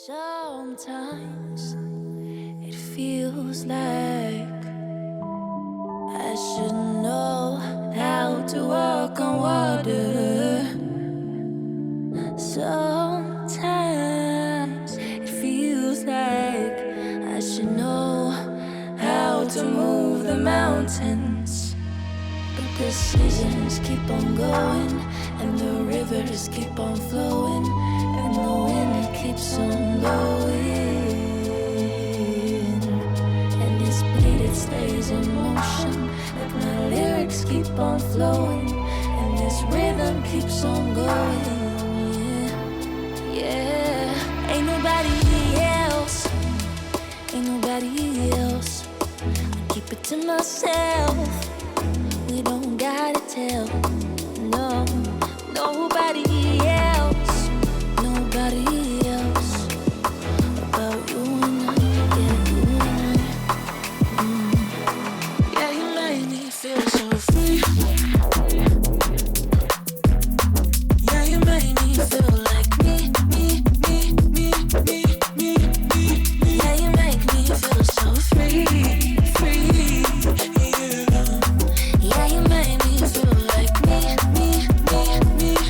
Sometimes it feels like I should know how to walk on water. Sometimes it feels like I should know how to move the mountains. But the seasons keep on going, and the rivers keep on flowing, and the wind keeps on blowing, and this beat, it stays in motion, like my lyrics keep on flowing, and this rhythm keeps on going. Yeah, ain't nobody else, ain't nobody else. I keep it to myself. We don't gotta tell, no, nobody else, nobody else about you and I, yeah, you and I. Yeah, you made me feel so free. Yeah, you made me feel like me. Yeah, you make me feel so free. Yeah, you made me feel like me. Make me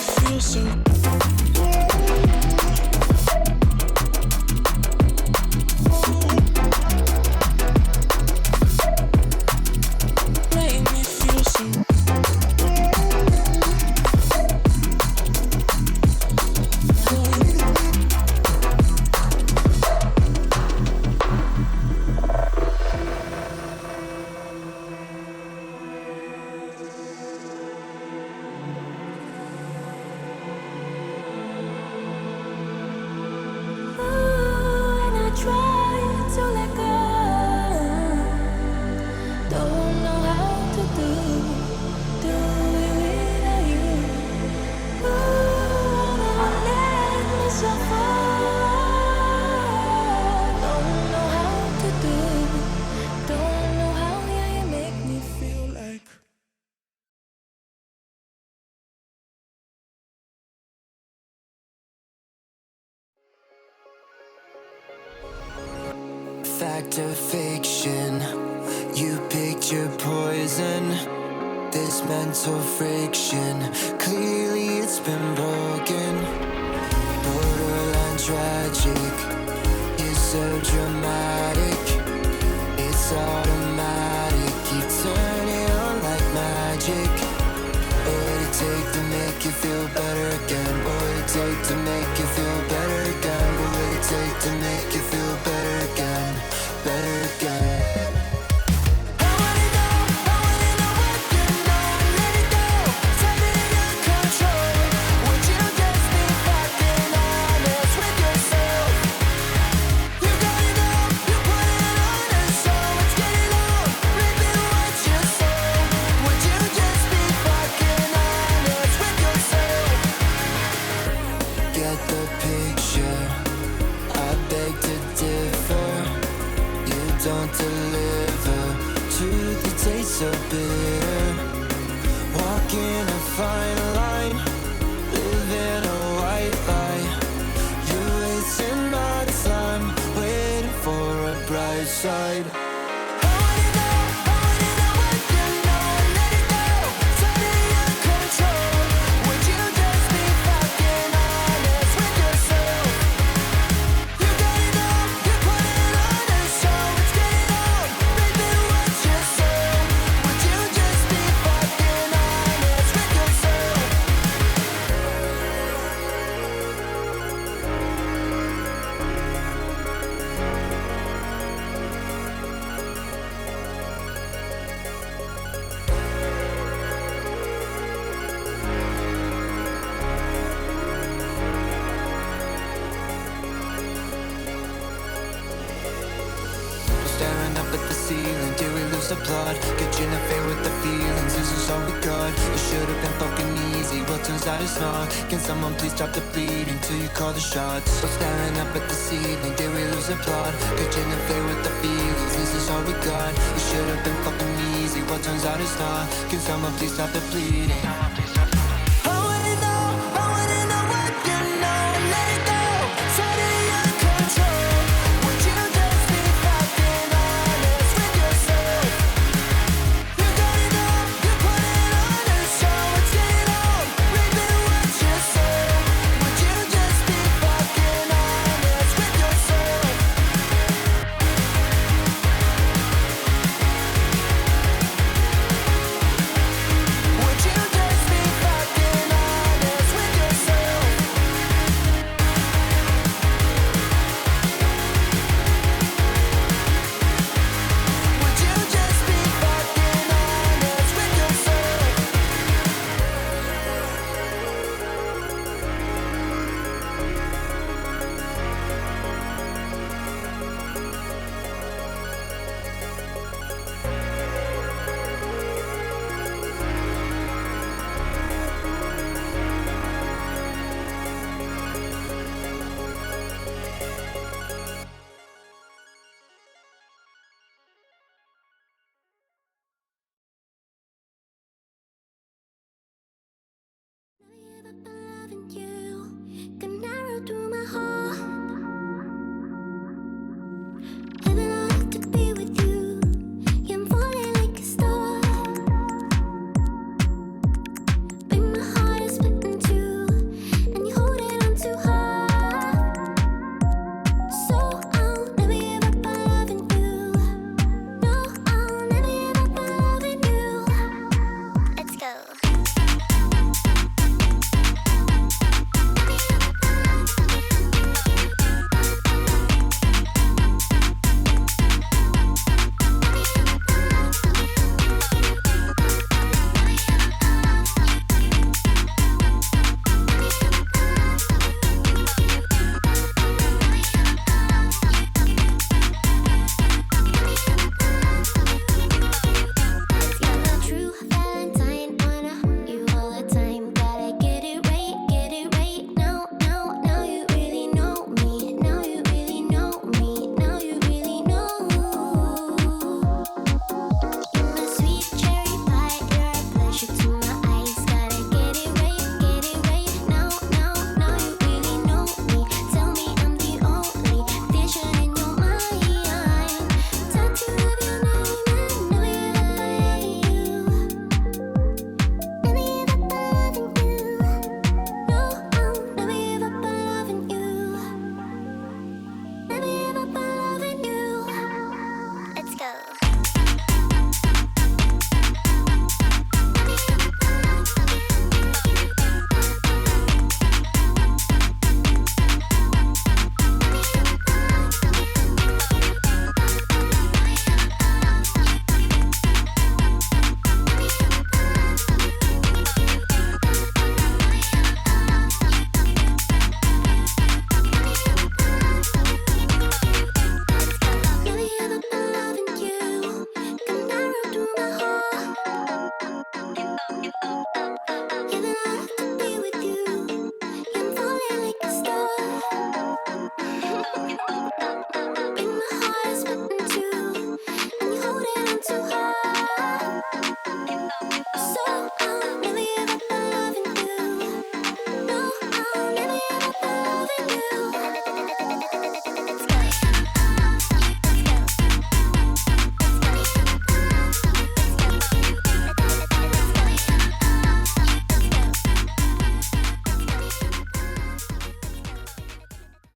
feel so. Make me feel so. Fact or fiction, you picked your poison. This mental friction, clearly it's been broken. Borderline tragic, you're so dramatic. It's automatic, you turn it on like magic. What would it take to make you feel better again? What would it take to make you feel better again? What would it take to make you feel better again? Better again. Let's get it on. lose the plot. Could you interfere with the feelings? This is all we got. It should have been fucking easy, well turns out it's not. Can someone please stop the bleeding till you call the shots? We're staring up at the ceiling, did we lose the plot? Could you interfere with the feelings? This is all we got. It should have been fucking easy, well turns out it's not. Can someone please stop the bleeding?